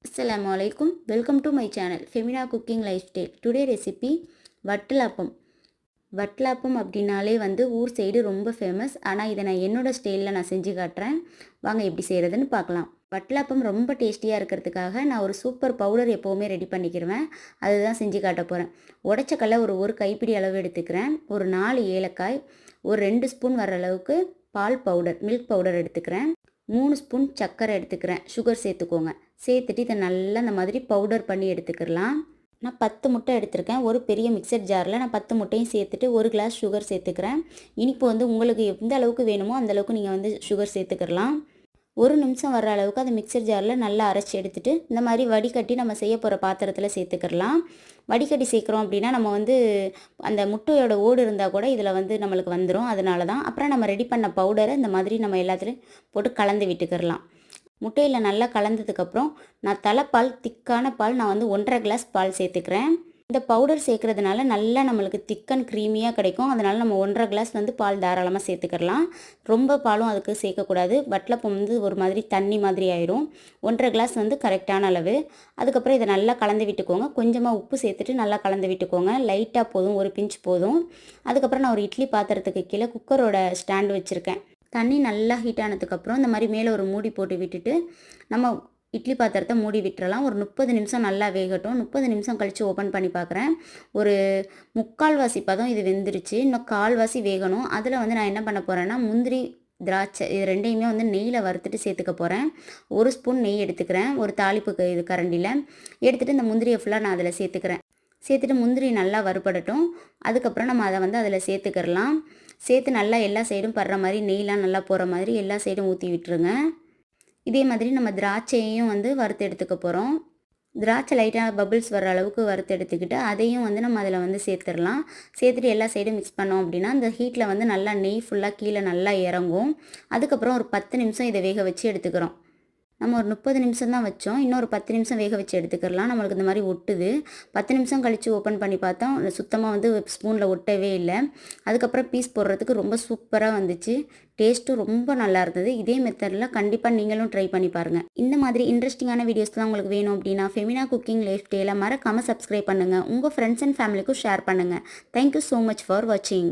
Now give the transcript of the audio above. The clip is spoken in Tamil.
Assalamualaikum. Welcome to my channel Femina Cooking Lifestyle. Today recipe watalappan. Watalappan அப்படினாலே வந்து ஊர் சைடு ரொம்ப ஃபேமஸ். ஆனால் இதை நான் என்னோட ஸ்டைலில் நான் செஞ்சு காட்டுறேன். வாங்க எப்படி செய்கிறதுன்னு பார்க்கலாம். வட்டலாப்பம் ரொம்ப டேஸ்டியாக இருக்கிறதுக்காக நான் ஒரு சூப்பர் பவுடர் எப்போவுமே ரெடி பண்ணிக்கிடுவேன். அதுதான் செஞ்சு காட்ட போகிறேன். உடைச்ச கடலை ஒரு கைப்பிடி அளவு எடுத்துக்கிறேன். ஒரு 4 ஏலக்காய், ஒரு 2 ஸ்பூன் வர அளவுக்கு பால் பவுடர், மில்க் பவுடர் எடுத்துக்கிறேன். 3 ஸ்பூன் சர்க்கரை எடுத்துக்கிறேன். சுகர் சேர்த்துக்கோங்க. சேர்த்துட்டு இதை நல்லா இந்த மாதிரி பவுடர் பண்ணி எடுத்துக்கலாம். நான் 10 முட்டை எடுத்திருக்கேன். ஒரு பெரிய மிக்சர் ஜாரில் நான் 10 முட்டையும் சேர்த்துட்டு 1 கிளாஸ் சுகர் சேர்த்துக்கிறேன். இனிப்பு வந்து உங்களுக்கு எந்த அளவுக்கு வேணுமோ அந்த அளவுக்கு நீங்கள் வந்து சுகர் சேர்த்துக்கலாம். 1 நிமிஷம் வர அளவுக்கு அந்த மிக்சர் ஜாரில் நல்லா அரைச்சி எடுத்துகிட்டு இந்த மாதிரி வடிகட்டி நம்ம செய்ய போகிற பாத்திரத்தில் சேர்த்துக்கலாம். வடிகட்டி சேர்க்குறோம் அப்படின்னா நம்ம வந்து அந்த முட்டையோட ஓடு இருந்தால் கூட இதில் வந்து நம்மளுக்கு வந்துடும். அதனால தான் அப்புறம் நம்ம ரெடி பண்ண பவுடரை இந்த மாதிரி நம்ம எல்லாத்துலேயும் போட்டு கலந்து விட்டுக்கிறலாம். முட்டையில் நல்லா கலந்ததுக்கப்புறம் நான் தலைப்பால், திக்கான பால் நான் வந்து 1.5 கிளாஸ் பால் சேர்த்துக்கிறேன். இந்த பவுடர் சேர்க்குறதுனால நல்லா நம்மளுக்கு திக்கன் க்ரீமியாக கிடைக்கும். அதனால் நம்ம 1.5 கிளாஸ் வந்து பால் தாராளமாக சேர்த்துக்கலாம். ரொம்ப பாலும் அதுக்கு சேர்க்கக்கூடாது. வட்டலப்பம் வந்து ஒரு மாதிரி தண்ணி மாதிரி ஆயிரும். 1.5 கிளாஸ் வந்து கரெக்டான அளவு. அதுக்கப்புறம் இதை நல்லா கலந்து விட்டுக்கோங்க. கொஞ்சமாக உப்பு சேர்த்துட்டு நல்லா கலந்து விட்டுக்கோங்க. லைட்டாக போதும், ஒரு பிஞ்ச் போதும். அதுக்கப்புறம் நான் ஒரு இட்லி பாத்திரத்துக்கு கீழே குக்கரோட ஸ்டாண்டு வச்சுருக்கேன். தண்ணி நல்லா ஹீட் ஆனதுக்கப்புறம் இந்த மாதிரி மேலே ஒரு மூடி போட்டு விட்டுட்டு நம்ம இட்லி பாத்திரத்தை மூடி விட்டுறலாம். ஒரு 30 நிமிஷம் நல்லா வேகட்டும். 30 நிமிஷம் கழித்து ஓப்பன் பண்ணி பார்க்குறேன். ஒரு 3/4 பதம் இது வெந்துருச்சு. இன்னும் 1/4 வேகணும். அதில் வந்து நான் என்ன பண்ண போகிறேன்னா முந்திரி, திராட்சை இது ரெண்டையுமே வந்து நெய்யில் வறுத்துட்டு சேர்த்துக்க போகிறேன். 1 ஸ்பூன் நெய் எடுத்துக்கிறேன். ஒரு தாளிப்புக்கு இது கரண்டியில் எடுத்துகிட்டு இந்த முந்திரியை ஃபுல்லாக நான் அதில் சேர்த்துக்கிறேன். சேர்த்துட்டு முந்திரி நல்லா வறுபடட்டும். அதுக்கப்புறம் நம்ம அதை வந்து அதில் சேர்த்துக்கிறலாம். சேர்த்து நல்லா எல்லா சைடும் படுற மாதிரி நெய்லாம் நல்லா போகிற மாதிரி எல்லா சைடும் ஊற்றி விட்டுருங்க. இதே மாதிரி நம்ம திராட்சையையும் வந்து வறுத்து எடுத்துக்க போகிறோம். திராட்சை லைட்டாக பபிள்ஸ் வர அளவுக்கு வறுத்து எடுத்துக்கிட்டு அதையும் வந்து நம்ம அதில் வந்து சேர்த்துடலாம். சேர்த்துட்டு எல்லா சைடும் மிக்ஸ் பண்ணோம் அப்படின்னா அந்த ஹீட்டில் வந்து நல்லா நெய் ஃபுல்லாக கீழே நல்லா இறங்கும். அதுக்கப்புறம் ஒரு 10 நிமிஷம் இதை வேக வச்சு எடுத்துக்கிறோம். நம்ம ஒரு 30 நிமிஷம் தான் வச்சோம். இன்னொரு 10 நிமிஷம் வேக வச்சு எடுத்துக்கலாம். நம்மளுக்கு இந்த மாதிரி ஒட்டுது. 10 நிமிஷம் கழித்து ஓப்பன் பண்ணி பார்த்தா சுத்தமாக வந்து ஸ்பூனில் ஒட்டவே இல்லை. அதுக்கப்புறம் பீஸ் போடுறதுக்கு ரொம்ப சூப்பராக வந்துச்சு. டேஸ்ட்டும் ரொம்ப நல்லா இருந்தது. இதே மெத்தடில் கண்டிப்பாக நீங்களும் ட்ரை பண்ணி பாருங்கள். இந்த மாதிரி இன்ட்ரெஸ்டிங்கான வீடியோஸ்லாம் உங்களுக்கு வேணும் அப்படின்னா ஃபெமினா குக்கிங் லைஃப் ஸ்டைலை மறக்காமல் சப்ஸ்கிரைப் பண்ணுங்கள். உங்கள் ஃப்ரெண்ட்ஸ் அண்ட் ஃபேமிலிக்கும் ஷேர் பண்ணுங்கள். தேங்க்யூ ஸோ மச் ஃபார் வாட்சிங்.